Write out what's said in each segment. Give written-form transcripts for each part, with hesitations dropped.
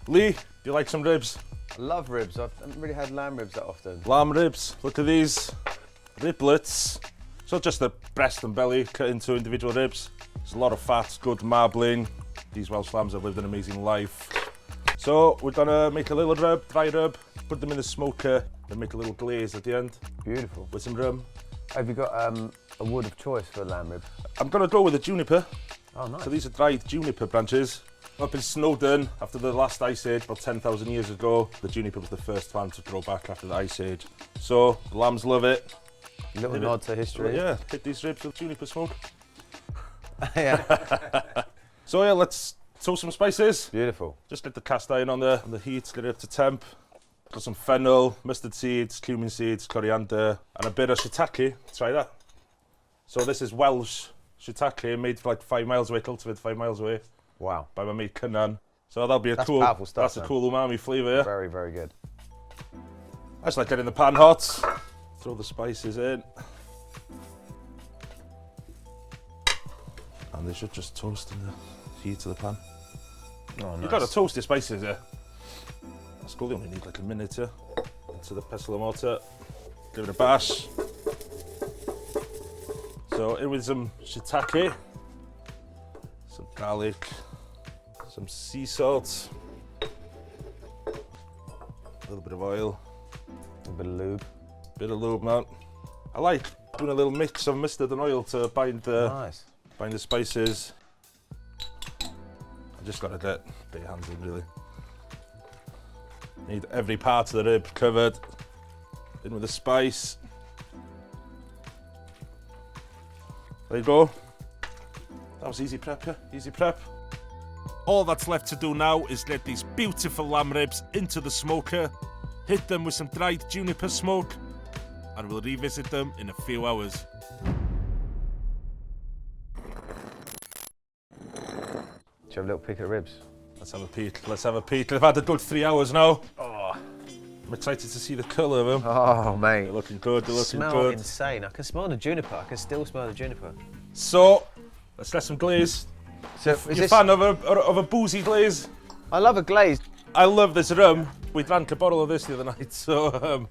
Lee, do you like some ribs? I love ribs. I haven't really had lamb ribs that often. Lamb ribs, look at these. Riblets. So just the breast and belly cut into individual ribs. There's a lot of fat, good marbling. These Welsh lambs have lived an amazing life. So we're gonna make a little rub, dry rub, put them in the smoker, and make a little glaze at the end. Beautiful. With some rum. Have you got a wood of choice for lamb rib? I'm gonna go with a juniper. Oh, nice. So these are dried juniper branches. Up in Snowdonia, after the last ice age, about 10,000 years ago, the juniper was the first plant to grow back after the ice age. So the lambs love it. Little nod to history. Yeah, hit these ribs with juniper smoke. Yeah. So yeah, let's toast some spices. Beautiful. Just let the cast iron on the heat, get it up to temp. Got some fennel, mustard seeds, cumin seeds, coriander, and a bit of shiitake. Try that. So this is Welsh shiitake, made for like 5 miles away, cultivated 5 miles away. Wow. By my mate Tiernan. So that'll be a That's cool, powerful stuff, that's a man. cool umami flavour, yeah? Very, very good. I just like getting the pan hot. Throw the spices in. And they should just toast in the heat of the pan. Oh, nice. You've got to toast your spices, yeah. That's cool, they only need like a minute, yeah. Into the pestle and mortar. Give it a bash. So in with some shiitake, some garlic, some sea salt, a little bit of oil, A bit of lube. bit of lube, man. I like doing a little mix of mustard and oil to bind the spices. I just got to get your hands in, really. Need every part of the rib covered. In with the spice. There you go. That was easy prep, yeah? Easy prep. All that's left to do now is let these beautiful lamb ribs into the smoker, hit them with some dried juniper smoke, and we'll revisit them in a few hours. Should have a little pick at the ribs? Let's have a peek, let's have a peek. I've had a good 3 hours now. Oh, I'm excited to see the colour of them. Oh, mate. They're looking good, they're looking Smell good. insane. I can smell the juniper. I can still smell the juniper. So, let's let some glaze. So, is You're a this... fan of a boozy glaze? I love a glazed. I love this rum. We drank a bottle of this the other night, so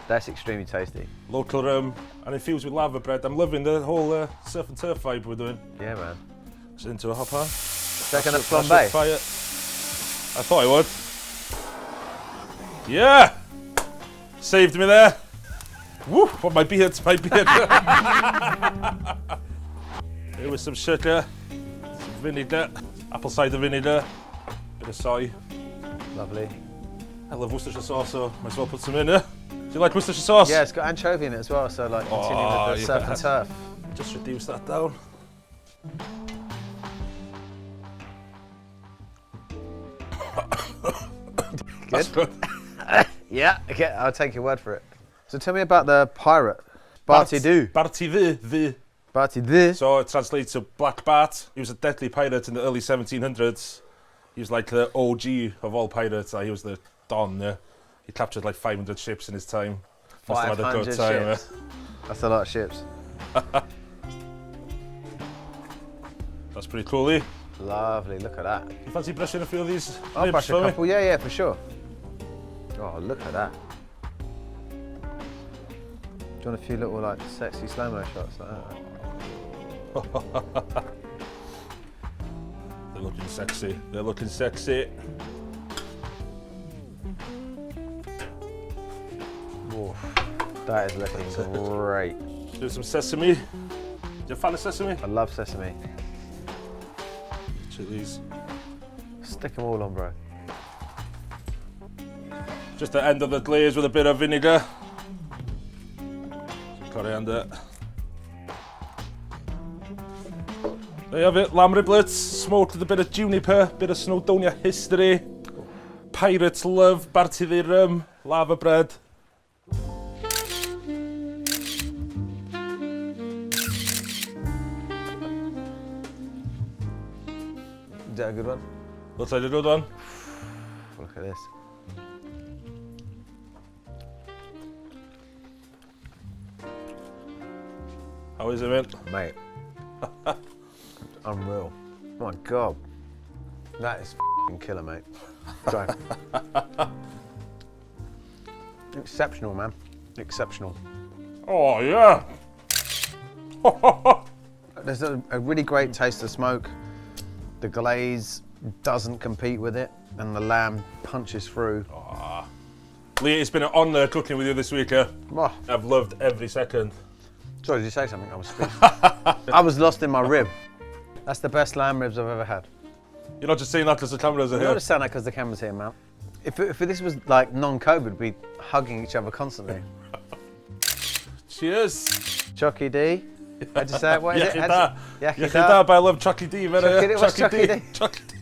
That's extremely tasty. local rum and infused with lava bread. I'm loving the whole surf and turf vibe we're doing. Yeah, man. Just into a hot pan. Second at I should flambe. fire. I thought I would. Yeah! Saved me there. Woo! What my beard, my beard. Here with some sugar, some vinegar, apple cider vinegar, bit of soy. Lovely. I love Worcestershire sauce, so might as well put some in there. Do you like Worcestershire sauce? Yeah, it's got anchovy in it as well, so like continuing with the surf and turf. Just reduce that down. That's good. Yeah, okay, I'll take your word for it. So tell me about the pirate. Barty-doo. Barty-doo. Barty-doo. So it translates to Black Bart. He was a deadly pirate in the early 1700s. He was like the OG of all pirates. He was the Don. He captured like 500 ships in his time. Must have had a good 500 time. ships. That's a lot of ships. That's pretty cool, eh? Lovely, look at that. You fancy brushing a few of these I'll ribs brush a for me? couple, yeah, for sure. Oh, look at that. Do you want a few little like sexy slow-mo shots like that? They're looking sexy. They're looking sexy. Oof, that is looking great. Do some sesame. You a fan of sesame? I love sesame. Chilies. Stick them all on, bro. Just the end of the glaze with a bit of vinegar. Some coriander. There you have it, lamb riblets, smoked with a bit of juniper, bit of Snowdonia history. Pirates love, Barty rum, lava bread. Is that a good one? Looks like a good one. Look at this. How is it, mate? Mate. Unreal. My God. That is killer, mate. Sorry. Exceptional, man. Exceptional. Oh, yeah. There's a really great taste of smoke. The glaze doesn't compete with it, and the lamb punches through. Lee, it's been an honour cooking with you this week. Oh. I've loved every second. Sorry, did you say something? I was speaking. I was lost in my rib. That's the best lamb ribs I've ever had. You're not just saying that because the cameras are You're here. not just saying that because the camera's here, man. If this was like non-COVID, we'd be hugging each other constantly. Cheers. Chucky D. How'd you say it? What is it? Yachida. Yachida. Yachida, but I love Chucky D. Chucky D. What's Chucky D? Chucky D.